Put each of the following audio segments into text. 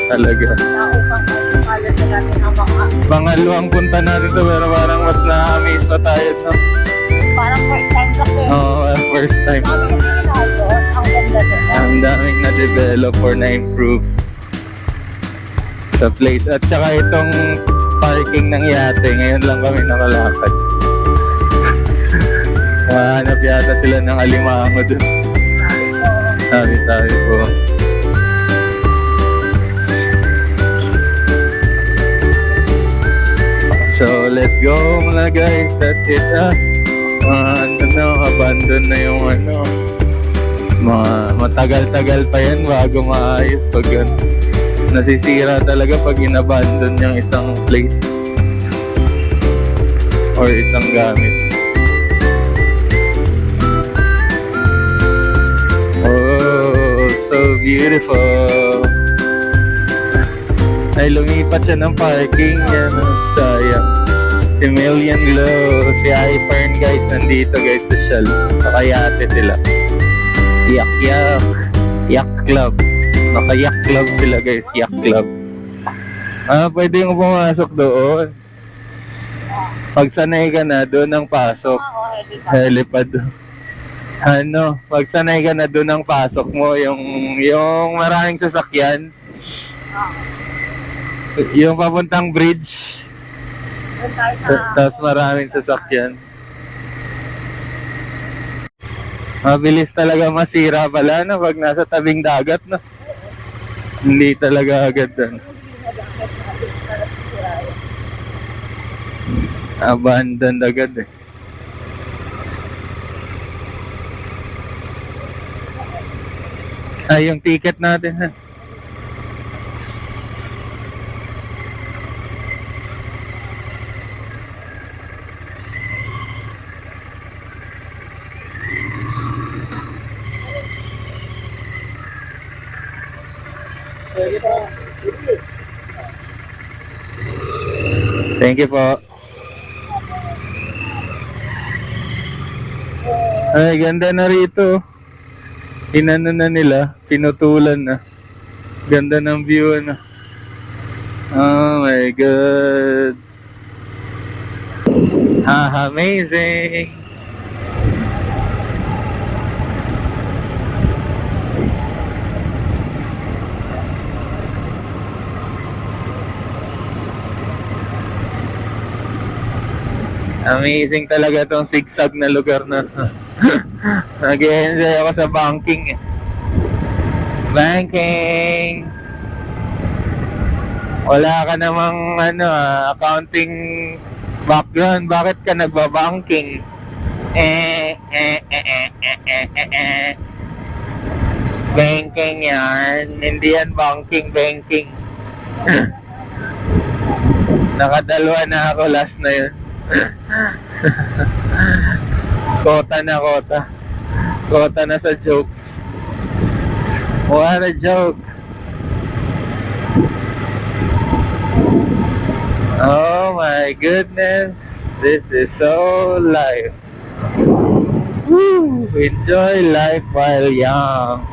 talaga. Naupang malas na natin ang mga Pangalawang punta natin to pero parang mas na-amaze pa tayo, no? parang first time kasi. Oo, first time. Sabi ko doon, ang ganda nila. Ang daming na-develop or na-improve sa place. At saka itong parking ng yate, ngayon lang kami nakalakad. Mahanap yata sila ng alimango dun. Sabi po. So, let's go muna guys. That's it, abandon na yung matagal-tagal pa yan bago maayos pag nasisira talaga pag inabandon yung isang place or isang gamit. Oh, so beautiful. Ay, lumipat siya ng parking yan. Sayang. Si Million Glow, si iFern guys, nandito guys sa Shell. Nakayate sila. Yak Yak. Yak Club. Naka-Yak Club sila guys, Yak Club. Pwede yung pumasok doon. Pag sanay ka na, doon ang pasok. Helipad. Pag sanay ka na, doon ang pasok mo. Yung maraming sasakyan. Yung papuntang bridge. Tapos maraming sasakyan. Mabilis talaga masira pala pag nasa tabing dagat, no? Hindi talaga agad abandoned agad eh. Ay, yung ticket natin ha. Thank you po. Ay, ganda na rito. Inano na nila, pinutulan na. Ganda ng view Oh my God. Amazing. Amazing talaga tong zigzag na lugar na nag-enjoy ako sa banking. Banking. Wala ka namang accounting background. Bakit ka nagbabanking? Banking yan. Hindi yan banking. Nakadalawa na ako last na yun. Kota na sa jokes. What a joke. Oh my goodness, this is so life. Woo! Enjoy life while young.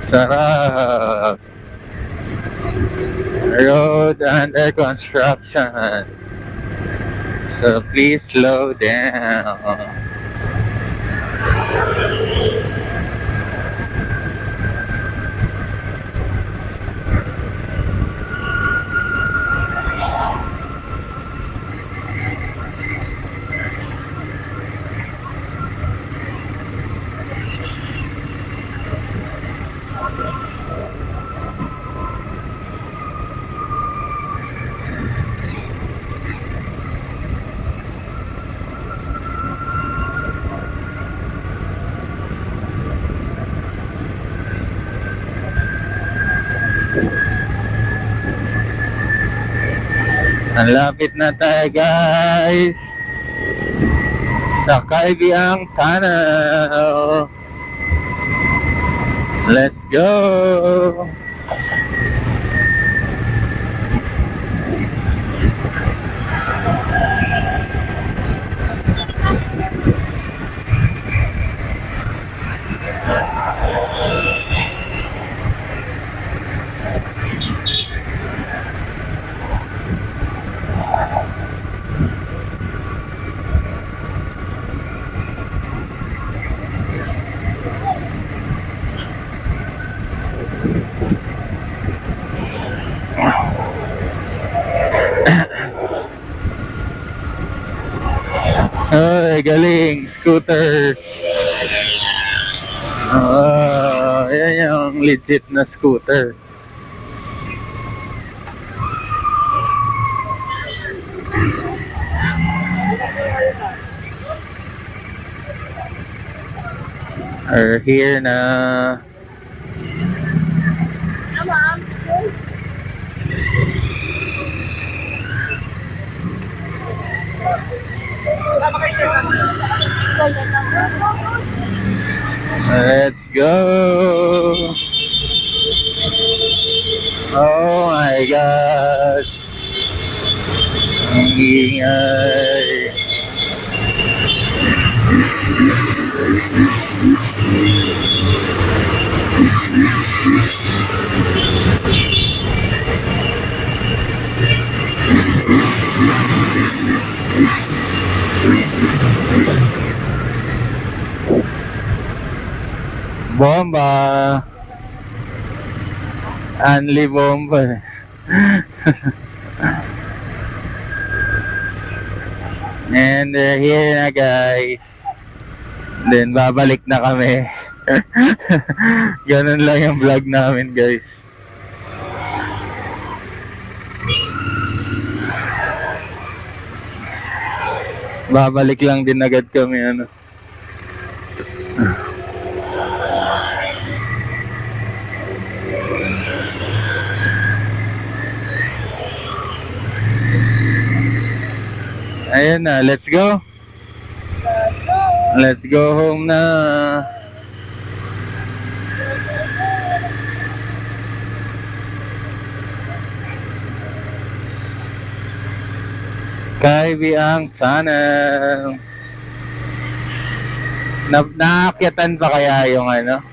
Sarap. Road under construction. So please slow down. Malapit na tayo guys sa Kaibiang Tunnel. Let's go! Ay, galing. Scooter. Yan yung legit na scooter. Are here na. Let's go! Oh my God! Ang ingay! Bomba! Only bomba. And they're here na guys. Then babalik na kami. Ganun lang yung vlog namin guys. Babalik lang din agad kami ano. Ayun na, let's go. Let's go home na. Kaibiang Tunnel. Naakyatan pa kaya yung ano?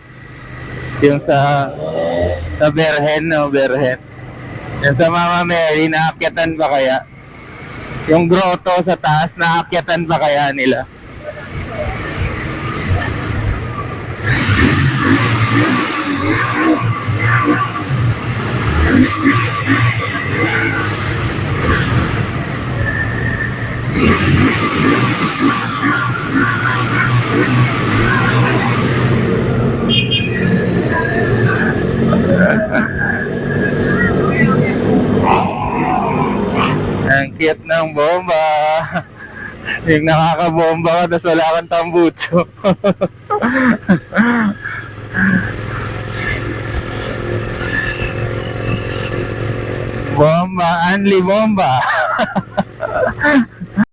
Yung sa Berhen, no? Berhen. Yung sa Mama Mary, naakyatan pa kaya? Yung grotto sa taas, naakyatan pa kaya nila? Ang cute ng bomba. Yung nakakabomba ka, tapos wala kang tambucho. Bomba, only bomba.